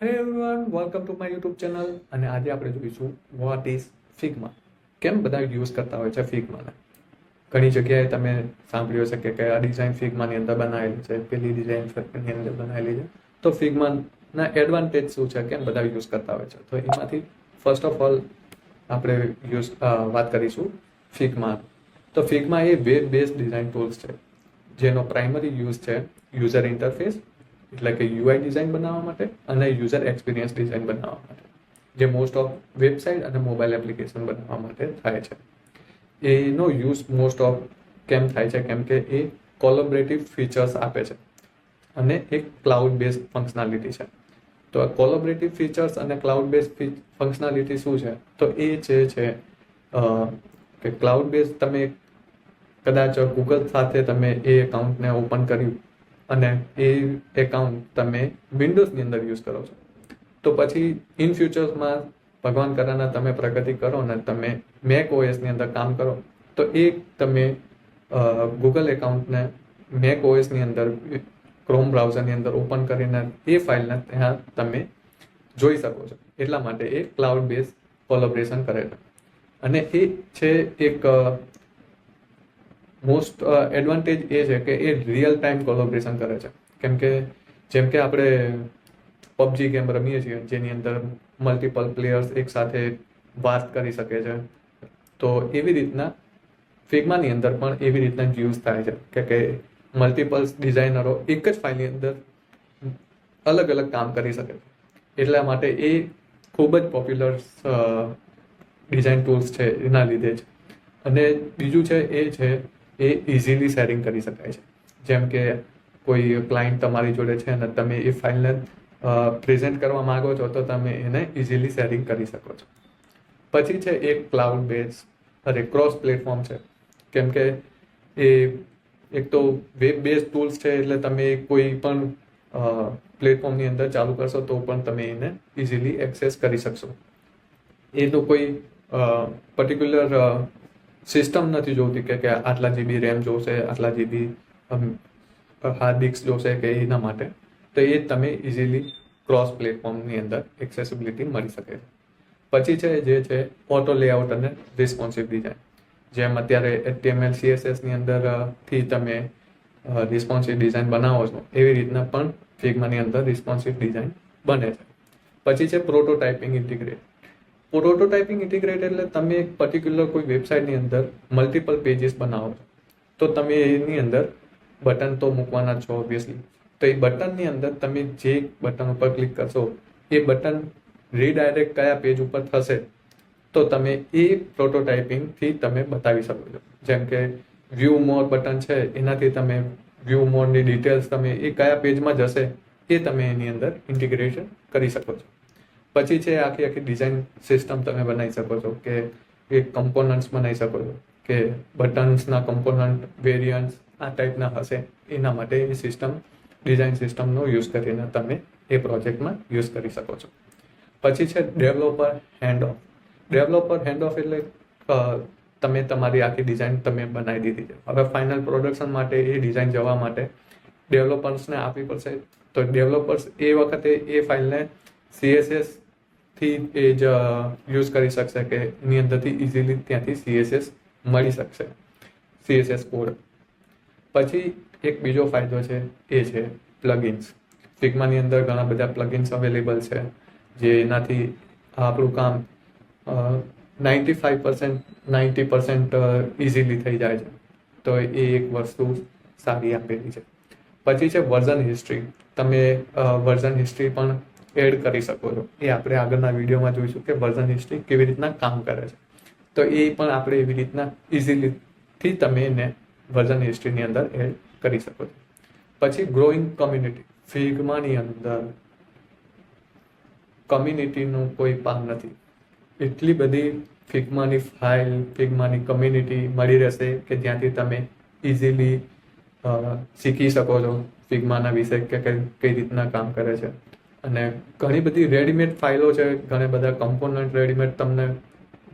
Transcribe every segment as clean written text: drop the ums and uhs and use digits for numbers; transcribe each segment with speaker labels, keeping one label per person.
Speaker 1: હે everyone, welcome to my YouTube channel. અને આજે આપણે જોઈશું વોટ ઇઝ ફિગ્મા. કેમ બધા યુઝ કરતા હોય છે ફિગ્માને. ઘણી જગ્યાએ તમે સાંભળ્યું હશે કે આ ડિઝાઇન ફિગ્માની અંદર બનાવેલી છે, પેલી ડિઝાઇન ફિગ્માની અંદર બનાવેલી છે. તો ફિગ્માના એડવાન્ટેજ શું છે, કેમ બધા યુઝ કરતા હોય છે. તો એમાંથી ફર્સ્ટ ઓફ ઓલ આપણે વાત કરીશું ફિગ્મા. તો ફિગ્મા એ વેબ બેઝ ડિઝાઇન ટૂલ્સ છે, જેનો પ્રાઇમરી યુઝ છે યુઝર ઇન્ટરફેસ એટલે કે યુઆઈ ડિઝાઇન બનાવવા માટે અને યુઝર એક્સપિરિયન્સ ડિઝાઇન બનાવવા માટે, જે મોસ્ટ ઓફ વેબસાઇટ અને મોબાઈલ એપ્લિકેશન બનાવવા માટે થાય છે. એનો યુઝ મોસ્ટ ઓફ કેમ થાય છે, કેમ કે એ કોલેબરેટિવ ફીચર્સ આપે છે અને એક ક્લાઉડ બેઝ ફંક્શનાલિટી છે. તો આ કોલેબરેટિવ ફીચર્સ અને ક્લાઉડ બેઝ ફંક્શનાલિટી શું છે, તો એ છે કે ક્લાઉડ બેઝ તમે કદાચ ગૂગલ સાથે તમે એ એકાઉન્ટને ઓપન કર્યું અને એ એકાઉન્ટ તમે વિન્ડોઝની અંદર યુઝ કરો છો, તો પછી ઇન ફ્યુચર્સમાં ભગવાન કરાના તમે પ્રગતિ કરો ને તમે મેક ઓએસની અંદર કામ કરો, તો એ તમે ગૂગલ એકાઉન્ટને મેક ઓએસની અંદર ક્રોમ બ્રાઉઝરની અંદર ઓપન કરીને એ ફાઇલને ત્યાં તમે જોઈ શકો છો. એટલા માટે એ ક્લાઉડ બેઝ કોલેબોરેશન કરે છે. અને એ છે એક મોસ્ટ એડવાન્ટેજ એ છે કે એ રિયલ ટાઈમ કોલેબોરેશન કરે છે. કેમ કે જેમ કે આપણે પબજી ગેમ રમીએ છીએ, જેની અંદર મલ્ટિપલ પ્લેયર્સ એક સાથે વાત કરી શકે છે, તો એવી રીતના ફિગ્માની અંદર પણ એવી રીતના યુઝ થાય છે કે મલ્ટિપલ ડિઝાઇનરો એક જ ફાઇલની અંદર અલગ અલગ કામ કરી શકે છે. એટલા માટે એ ખૂબ જ પોપ્યુલર ડિઝાઇન ટૂલ્સ છે એના લીધે જ. અને બીજું છે એ ઇઝીલી શેરિંગ કરી શકાય છે. જેમ કે કોઈ ક્લાયન્ટ તમારી જોડે છે અને તમે એ ફાઇલને પ્રેઝન્ટ કરવા માંગો છો, તો તમે એને ઇઝીલી શેરિંગ કરી શકો છો. પછી છે એક ક્લાઉડ બેઝ ક્રોસ પ્લેટફોર્મ છે. કેમ કે એ એક તો વેબ બેઝ ટૂલ્સ છે, એટલે તમે કોઈ પણ પ્લેટફોર્મની અંદર ચાલુ કરશો તો પણ તમે એને ઇઝીલી એક્સેસ કરી શકશો. એ તો કોઈ પર્ટિક્યુલર સિસ્ટમ નથી જોતી કે આટલા જીબી રેમ જોશે, આટલા જીબી હાર્ડ ડિસ્ક જોશે કે એના માટે. તો એ તમે ઇઝીલી ક્રોસ પ્લેટફોર્મની અંદર એક્સેસિબિલિટી મળી શકે છે. પછી છે જે છે ઓટો લેઆઉટ અને રિસ્પોન્સિવ ડિઝાઇન. જેમ અત્યારે HTML CSS ની અંદરથી તમે રિસ્પોન્સિવ ડિઝાઇન બનાવો છો, એવી રીતના પણ ફિગ્માની અંદર રિસ્પોન્સિવ ડિઝાઇન બને છે. પછી છે પ્રોટોટાઇપિંગ ઇન્ટિગ્રેટ. પ્રોટોટાઇપિંગ ઇન્ટિગ્રેટ એટલે તમે એક પર્ટિક્યુલર કોઈ વેબસાઇટની અંદર મલ્ટિપલ પેજીસ બનાવો છો, તો તમે એની અંદર બટન તો મૂકવાના છો ઓબ્વિયસલી. તો એ બટનની અંદર તમે જે બટન ઉપર ક્લિક કરશો, એ બટન રીડાયરેક્ટ કયા પેજ ઉપર થશે, તો તમે એ પ્રોટોટાઇપિંગથી તમે બતાવી શકો છો. જેમ કે વ્યૂ મોર બટન છે, એનાથી તમે વ્યૂ મોરની ડિટેલ્સ તમે એ કયા પેજમાં જશે એ તમે એની અંદર ઇન્ટિગ્રેશન કરી શકો છો. પછી છે આખી ડિઝાઇન સિસ્ટમ તમે બનાવી શકો છો, કે એક કમ્પોનન્ટ્સ બનાવી શકો છો, કે બટન્સના કમ્પોનન્ટ વેરિયન્ટ્સ આ ટાઈપના હશે. એના માટે એ સિસ્ટમ ડિઝાઇન સિસ્ટમનો યુઝ કરીને તમે એ પ્રોજેક્ટમાં યુઝ કરી શકો છો. પછી છે developer hand of. Developer hand of એટલે તમે તમારી આખી ડિઝાઇન તમે બનાવી દીધી છે, હવે ફાઇનલ પ્રોડક્શન માટે એ ડિઝાઇન જવા માટે ડેવલપર્સને આપવી પડશે. તો ડેવલપર્સ એ વખતે એ ફાઇલને CSS થી એ જ યુઝ કરી શકશે, કે એની અંદરથી ઇઝીલી ત્યાંથી CSS મળી શકશે, CSS કોડ. પછી એક બીજો ફાયદો છે એ છે પ્લગઇન્સ. ફિગ્માની અંદર ઘણા બધા પ્લગઇન્સ અવેલેબલ છે, જે એનાથી આપણું કામ 90% ઇઝીલી થઈ જાય છે. તો એ એક વસ્તુ સારી આપેલી છે. પછી છે વર્ઝન હિસ્ટ્રી. તમે વર્ઝન હિસ્ટ્રી પણ એડ કરી શકો છો. એ આપણે આગળના વિડીયોમાં જોઈશું કે વર્ઝન હિસ્ટ્રી કેવી રીતના કામ કરે છે. તો એ પણ આપણે એવી રીતના ઇઝીલીથી તમે એને વર્ઝન હિસ્ટ્રીની અંદર એડ કરી શકો છો. પછી ગ્રોઈંગ કમ્યુનિટી. ફિગ્માની અંદર કમ્યુનિટીનું કોઈ પાર નથી. એટલી બધી ફિગ્માની ફાઇલ, ફિગ્માની કમ્યુનિટી મળી રહેશે કે જ્યાંથી તમે ઇઝીલી શીખી શકો છો ફિગ્માના વિશે, કે કઈ રીતના કામ કરે છે. અને ઘણી બધી રેડીમેડ ફાઇલો છે, ઘણા બધા કમ્પોનન્ટ રેડીમેડ તમને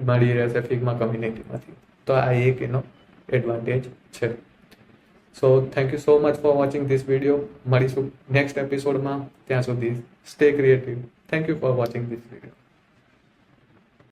Speaker 1: મળી રહેશે ફિગ્મા કમ્યુનિટીમાંથી. તો આ એક એનો એડવાન્ટેજ છે. So thank you so much for watching this video. મળીશું નેક્સ્ટ એપિસોડમાં. ત્યાં સુધી stay creative. Thank you for watching this video.